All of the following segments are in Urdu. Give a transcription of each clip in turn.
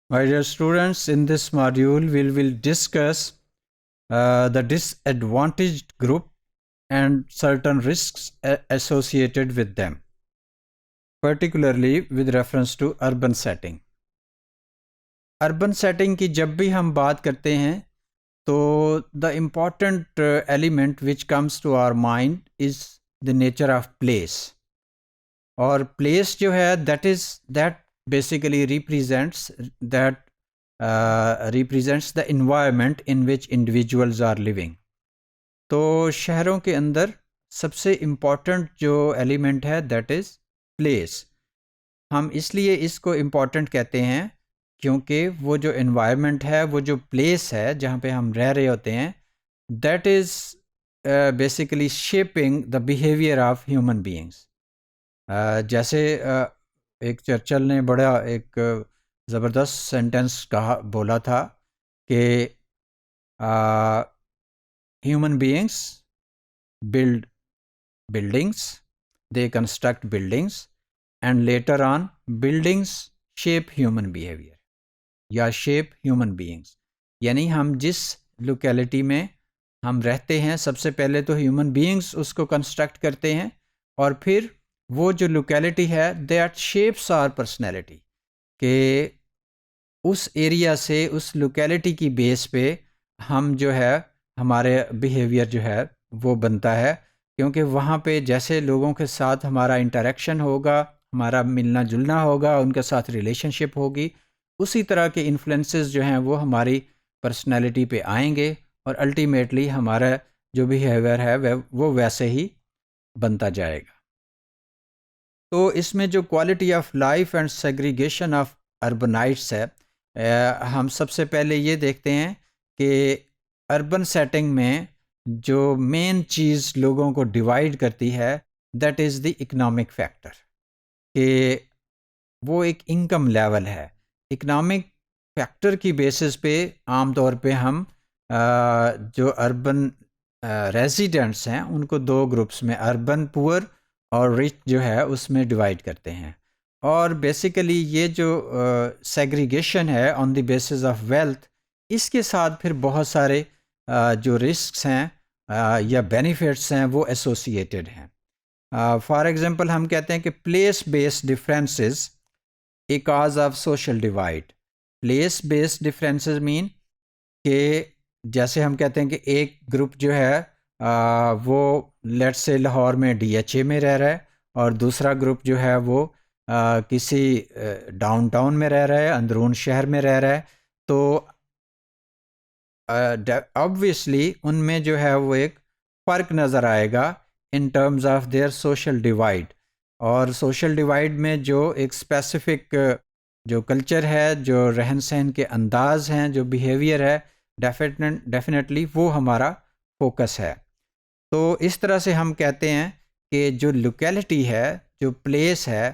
My dear students, in this module, we will discuss the disadvantaged group and certain risks associated with them, particularly with reference to urban setting. Urban setting کی جب بھی ہم بات کرتے ہیں تو the important element which comes to our mind is the nature of place. اور place جو ہے that basically represents the environment in which individuals are living. تو شہروں کے اندر سب سے امپورٹنٹ جو ایلیمنٹ ہے that is place. ہم اس لیے اس کو امپورٹنٹ کہتے ہیں کیونکہ وہ جو انوائرمنٹ ہے، وہ جو پلیس ہے جہاں پہ ہم رہ رہے ہوتے ہیں، that is basically shaping the behavior of human beings. جیسے ایک چرچل نے بڑا ایک زبردست سینٹنس بولا تھا کہ human beings build buildings, they construct buildings, and later on buildings shape human behavior یا shape human beings. یعنی ہم جس لوکیلٹی میں ہم رہتے ہیں، سب سے پہلے تو ہیومن بینگس اس کو کنسٹرکٹ کرتے ہیں، اور پھر وہ جو لوکیلٹی ہے دیٹ شیپس آر پرسنالٹی، کہ اس ایریا سے، اس لوکیلٹی کی بیس پہ ہم جو ہے ہمارے بیہیویئر جو ہے وہ بنتا ہے، کیونکہ وہاں پہ جیسے لوگوں کے ساتھ ہمارا انٹریکشن ہوگا، ہمارا ملنا جلنا ہوگا، ان کے ساتھ ریلیشن شپ ہوگی، اسی طرح کے انفلوئنسز جو ہیں وہ ہماری پرسنالٹی پہ آئیں گے، اور الٹیمیٹلی ہمارا جو بیہیویئر ہے وہ ویسے ہی بنتا جائے گا. تو اس میں جو quality of life and segregation of urbanites ہے، ہم سب سے پہلے یہ دیکھتے ہیں کہ اربن سیٹنگ میں جو مین چیز لوگوں کو ڈیوائیڈ کرتی ہے that is the economic factor, کہ وہ ایک انکم لیول ہے. اکنامک فیکٹر کی بیسس پہ عام طور پہ ہم جو اربن ریزیڈنٹس ہیں ان کو دو گروپس میں، اربن پور اور رچ جو ہے اس میں ڈیوائیڈ کرتے ہیں. اور بیسیکلی یہ جو سیگریگیشن ہے آن دی بیسس آف ویلتھ، اس کے ساتھ پھر بہت سارے جو رسکس ہیں یا بینیفٹس ہیں وہ ایسوسیٹیڈ ہیں. فار ایگزامپل ہم کہتے ہیں کہ place based differences a cause of social divide. Place based differences مین کہ جیسے ہم کہتے ہیں کہ ایک گروپ جو ہے وہ لیٹ سے لاہور میں ڈی ایچ اے میں رہ رہا ہے، اور دوسرا گروپ جو ہے وہ کسی ڈاؤن ٹاؤن میں رہ رہا ہے، اندرون شہر میں رہ رہا ہے. تو obviously ان میں جو ہے وہ ایک فرق نظر آئے گا in terms of their social divide. اور سوشل ڈیوائڈ میں جو ایک اسپیسیفک جو کلچر ہے، جو رہن سہن کے انداز ہیں، جو بیہیویئر ہے، ڈیفینیٹلی وہ ہمارا فوکس ہے. تو اس طرح سے ہم کہتے ہیں کہ جو لوکیلٹی ہے، جو پلیس ہے،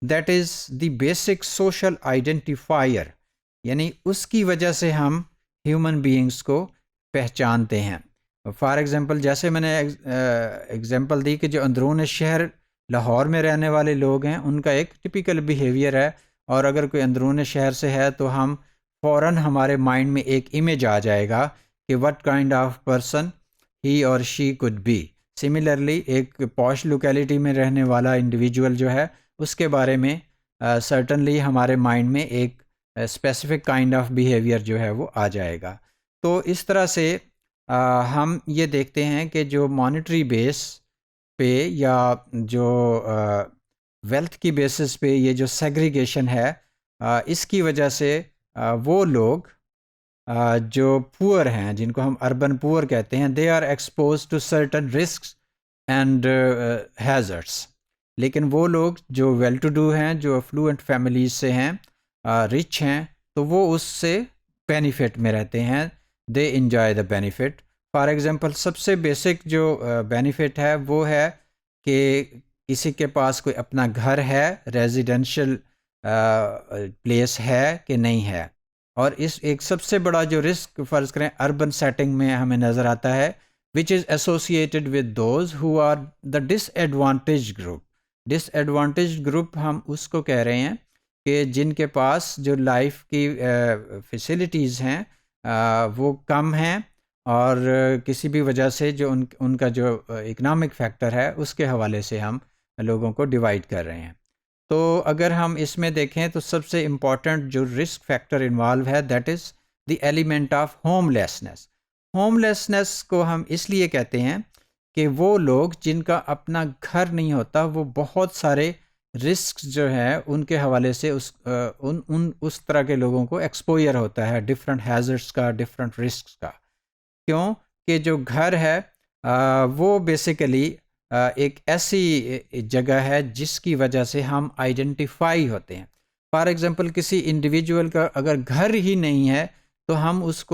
that is the basic social identifier, یعنی اس کی وجہ سے ہم ہیومن بینگس کو پہچانتے ہیں. فار ایگزامپل جیسے میں نے ایگزامپل دی کہ جو اندرون شہر لاہور میں رہنے والے لوگ ہیں ان کا ایک ٹپیکل بیہیویئر ہے، اور اگر کوئی اندرون شہر سے ہے تو ہم فوراً ہمارے مائنڈ میں ایک امیج آ جائے گا کہ what kind of person he اور شی کوڈ بی. سملرلی ایک پوش لوکیلٹی میں رہنے والا انڈیویجول جو ہے اس کے بارے میں سرٹنلی ہمارے مائنڈ میں ایک اسپیسیفک کائنڈ آف بیہیویئر جو ہے وہ آ جائے گا. تو اس طرح سے ہم یہ دیکھتے ہیں کہ جو مانیٹری بیس پہ یا جو ویلتھ کی بیسس پہ یہ جو سیگریگیشن ہے، اس کی وجہ سے وہ لوگ جو پور ہیں، جن کو ہم اربن پور کہتے ہیں، they are exposed to certain risks and hazards. لیکن وہ لوگ جو ویل ٹو ڈو ہیں، جو افلوئنٹ فیملیز سے ہیں، رچ ہیں، تو وہ اس سے بینیفٹ میں رہتے ہیں، they enjoy the benefit. For example سب سے بیسک جو بینیفٹ ہے وہ ہے کہ کسی کے پاس کوئی اپنا گھر ہے، ریزیڈینشل پلیس ہے کہ نہیں ہے. اور اس ایک سب سے بڑا جو رسک فرض کریں اربن سیٹنگ میں ہمیں نظر آتا ہے which is associated with those who are the disadvantaged group. Disadvantage group ہم اس کو کہہ رہے ہیں کہ جن کے پاس جو لائف کی فیسلٹیز ہیں وہ کم ہیں، اور کسی بھی وجہ سے جو ان کا جو اکنامک فیکٹر ہے اس کے حوالے سے ہم لوگوں کو ڈیوائیڈ کر رہے ہیں۔ تو اگر ہم اس میں دیکھیں تو سب سے امپورٹنٹ جو رسک فیکٹر انوالو ہے that is the element of home lessons. Home lessons کو ہم اس لیے کہتے ہیں کہ وہ لوگ جن کا اپنا گھر نہیں ہوتا وہ بہت سارے رسک جو ہیں ان کے حوالے سے اس طرح کے لوگوں کو ایکسپوئر ہوتا ہے ڈفرینٹ ہیزرڈس کا، ڈفرینٹ رسکس کا۔ کیوں کہ جو گھر ہے وہ بیسیکلی ایک ایسی جگہ ہے جس کی وجہ سے ہم آئیڈینٹیفائی ہوتے ہیں۔ فار ایگزامپل کسی انڈیویجول کا اگر گھر ہی نہیں ہے تو ہم اس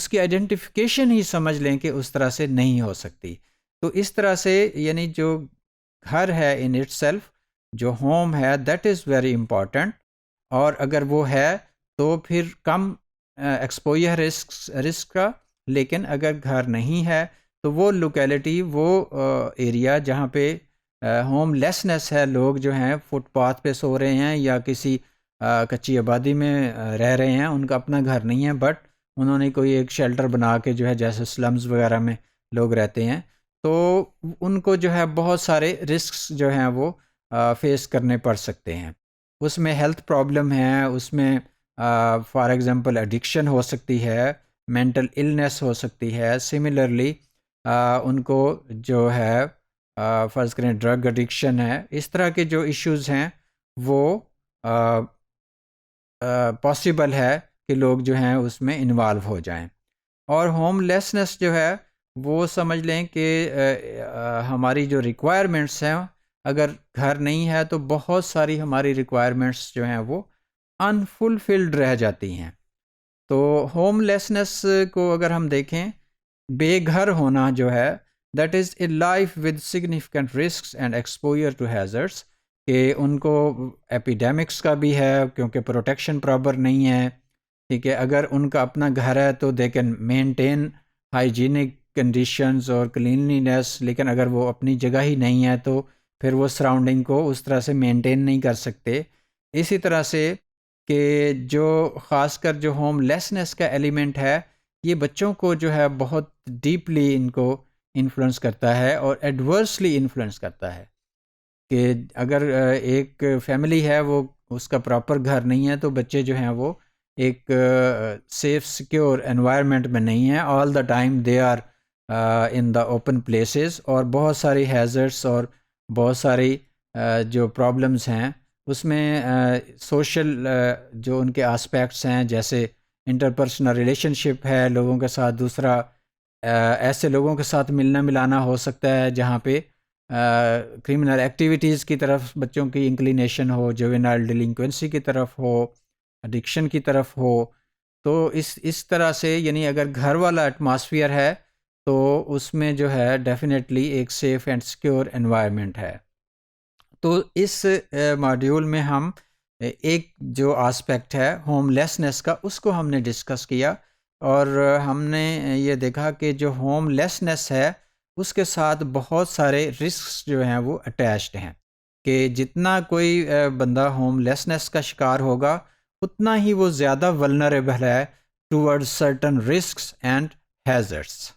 کی آئیڈینٹیفیکیشن ہی سمجھ لیں کہ اس طرح سے نہیں ہو سکتی۔ تو اس طرح سے یعنی جو گھر ہے ان اٹ سیلف، جو ہوم ہے دیٹ از ویری امپورٹنٹ، اور اگر وہ ہے تو پھر کم ایکسپوئر رسک کا، لیکن اگر گھر نہیں ہے تو وہ لوکیلٹی، وہ ایریا جہاں پہ ہوم لیسنس ہے، لوگ جو ہیں فٹ پاتھ پہ سو رہے ہیں یا کسی کچی آبادی میں رہ رہے ہیں، ان کا اپنا گھر نہیں ہے بٹ انہوں نے کوئی ایک شیلٹر بنا کے جو ہے جیسے سلمز وغیرہ میں لوگ رہتے ہیں، تو ان کو جو ہے بہت سارے رسکس جو ہیں وہ فیس کرنے پڑ سکتے ہیں۔ اس میں ہیلتھ پرابلم ہے، اس میں فار ایگزامپل ایڈکشن ہو سکتی ہے، مینٹل النس ہو سکتی ہے، سملرلی ان کو جو ہے فرض کریں ڈرگ ایڈکشن ہے، اس طرح کے جو ایشوز ہیں وہ پاسبل ہے کہ لوگ جو ہیں اس میں انوالو ہو جائیں۔ اور ہوم لیسنس جو ہے وہ سمجھ لیں کہ ہماری جو ریکوائرمنٹس ہیں، اگر گھر نہیں ہے تو بہت ساری ہماری ریکوائرمنٹس جو ہیں وہ انفلفلڈ رہ جاتی ہیں۔ تو ہوم لیسنس کو اگر ہم دیکھیں، بے گھر ہونا جو ہے that is a life with significant risks and exposure to hazards, کہ ان کو ایپیڈیمکس کا بھی ہے کیونکہ پروٹیکشن پراپر نہیں ہے، ٹھیک ہے۔ اگر ان کا اپنا گھر ہے تو they can maintain hygienic conditions اور کلینلینس، لیکن اگر وہ اپنی جگہ ہی نہیں ہے تو پھر وہ سراؤنڈنگ کو اس طرح سے مینٹین نہیں کر سکتے۔ اسی طرح سے کہ جو خاص کر جو ہوم لیسنس کا ایلیمنٹ ہے، یہ بچوں کو جو ہے بہت ڈیپلی ان کو انفلوئنس کرتا ہے اور ایڈورسلی انفلوئنس کرتا ہے، کہ اگر ایک فیملی ہے وہ اس کا پراپر گھر نہیں ہے تو بچے جو ہیں وہ ایک سیف سیکیور انوائرمنٹ میں نہیں ہیں، all the time they are in the open places, اور بہت ساری ہیزرڈس اور بہت ساری جو پرابلمس ہیں اس میں سوشل جو ان کے آسپیکٹس ہیں، جیسے انٹرپرسنل ریلیشن شپ ہے لوگوں کے ساتھ، دوسرا ایسے لوگوں کے ساتھ ملنا ملانا ہو سکتا ہے جہاں پہ کرمنل ایکٹیویٹیز کی طرف بچوں کی انکلینیشن ہو، جوینائل ڈیلنکوینسی کی طرف ہو، ایڈکشن کی طرف ہو۔ تو اس طرح سے یعنی اگر گھر والا ایٹماسفیئر ہے تو اس میں جو ہے ڈیفینیٹلی ایک سیف اینڈ سیکیور انوائرمنٹ ہے۔ تو اس ماڈیول میں ہم ایک جو آسپیکٹ ہے ہوم لیسنس کا اس کو ہم نے ڈسکس کیا، اور ہم نے یہ دیکھا کہ جو ہوم لیسنس ہے اس کے ساتھ بہت سارے رسکس جو ہیں وہ اٹیچڈ ہیں، کہ جتنا کوئی بندہ ہوم لیسنس کا شکار ہوگا اتنا ہی وہ زیادہ ولنریبل ہے towards certain risks and hazards.